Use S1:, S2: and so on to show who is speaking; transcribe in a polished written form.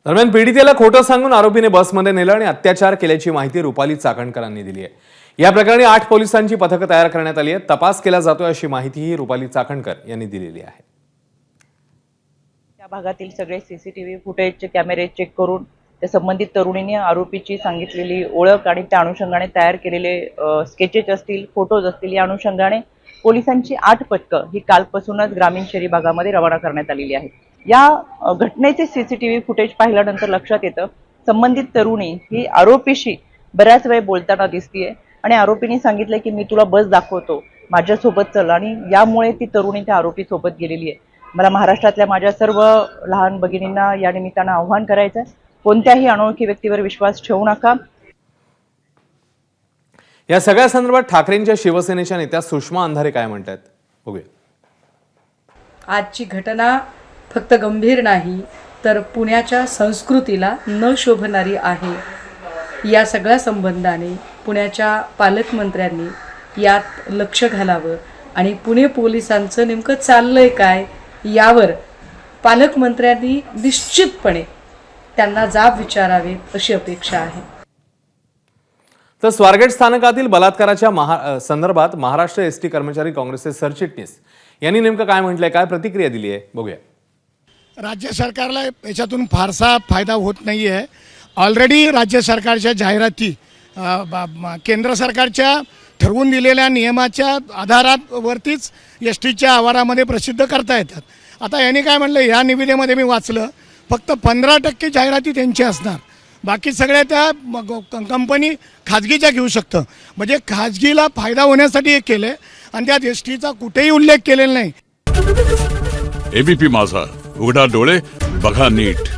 S1: दरम्यान पीडितेला खोटं सांगून आरोपीने बसमध्ये नेलं आणि अत्याचार केल्याची माहिती रुपाली चाकणकरांनी दिली आहे। या प्रकरणी 8 पोलिसांची पथकं तयार करण्यात आली आहेत। तपास केला जातोय अशी माहितीही रुपाली चाकणकर यांनी दिलेली आहे।
S2: त्या भागातील सगळे सीसीटीव्ही फुटेजचे कॅमेरे चेक करून त्या संबंधित तरुणीने आरोपीची सांगितलेली ओळख आणि त्या अनुषंगाने तयार केलेले स्केचेस असतील, फोटोज असतील, या अनुषंगाने पोलिसांची 8 पथकं ही कालपासूनच ग्रामीण शहरी भागामध्ये रवाना करण्यात आलेली आहेत। या घटनेचे सीसीटीव्ही फुटेज पाहिल्यानंतर लक्षात येतं संबंधित तरुणी ही आरोपीशी बऱ्याच वेळ बोलताना दिसतीये आणि आरोपीने सांगितलं की मी तुला बस दाखवतो, माझ्यासोबत चल, आणि यामुळे ती तरुणी त्या आरोपी सोबत गेलेली आहे। मला महाराष्ट्रातल्या माझ्या सर्व लहान भगिनींना या निमित्तानं आव्हान करायचं आहे, कोणत्याही अनोळखी व्यक्तीवर विश्वास ठेवू नका।
S1: या सगळ्या संदर्भात ठाकरेंच्या शिवसेनेच्या नेत्या सुषमा अंधारे काय म्हणतात बघूया।
S3: आजची घटना फक्त गंभीर नाही तर पुण्याच्या संस्कृतीला न शोभणारी आहे। या सगळ्या संबंधाने पुण्याच्या पालकमंत्र्यांनी यात लक्ष घालावं आणि पुणे पोलिसांचं नेमकं चाललंय काय यावर पालकमंत्र्यांनी निश्चितपणे त्यांना जाब विचारावेत अशी अपेक्षा आहे।
S1: तर स्वारगेट स्थानकातील बलात्काराच्या संदर्भात महाराष्ट्र एसटी कर्मचारी काँग्रेसचे सरचिटणीस यांनी नेमकं काय म्हटलंय, काय प्रतिक्रिया दिली आहे बघूया।
S4: राज्य सरकारला याच्यातून फारसा फायदा होत नाही आहे। ऑलरेडी राज्य सरकारच्या जाहिराती केंद्र सरकारच्या ठरवून दिलेल्या नियमाच्या आधारावरतीच एस टीच्या आवारामध्ये प्रसिद्ध करता येतात। आता यांनी काय म्हणलं, या निविदेमध्ये मी वाचलं फक्त 15% जाहिराती त्यांची असणार, बाकी सगळ्या त्या कंपनी खाजगीच्या घेऊ शकतं। म्हणजे खाजगीला फायदा होण्यासाठी हे केलं आहे आणि त्यात एस टीचा कुठेही उल्लेख केलेला नाही।
S5: एबीपी माझा, उघडा डोळे बघा नीट।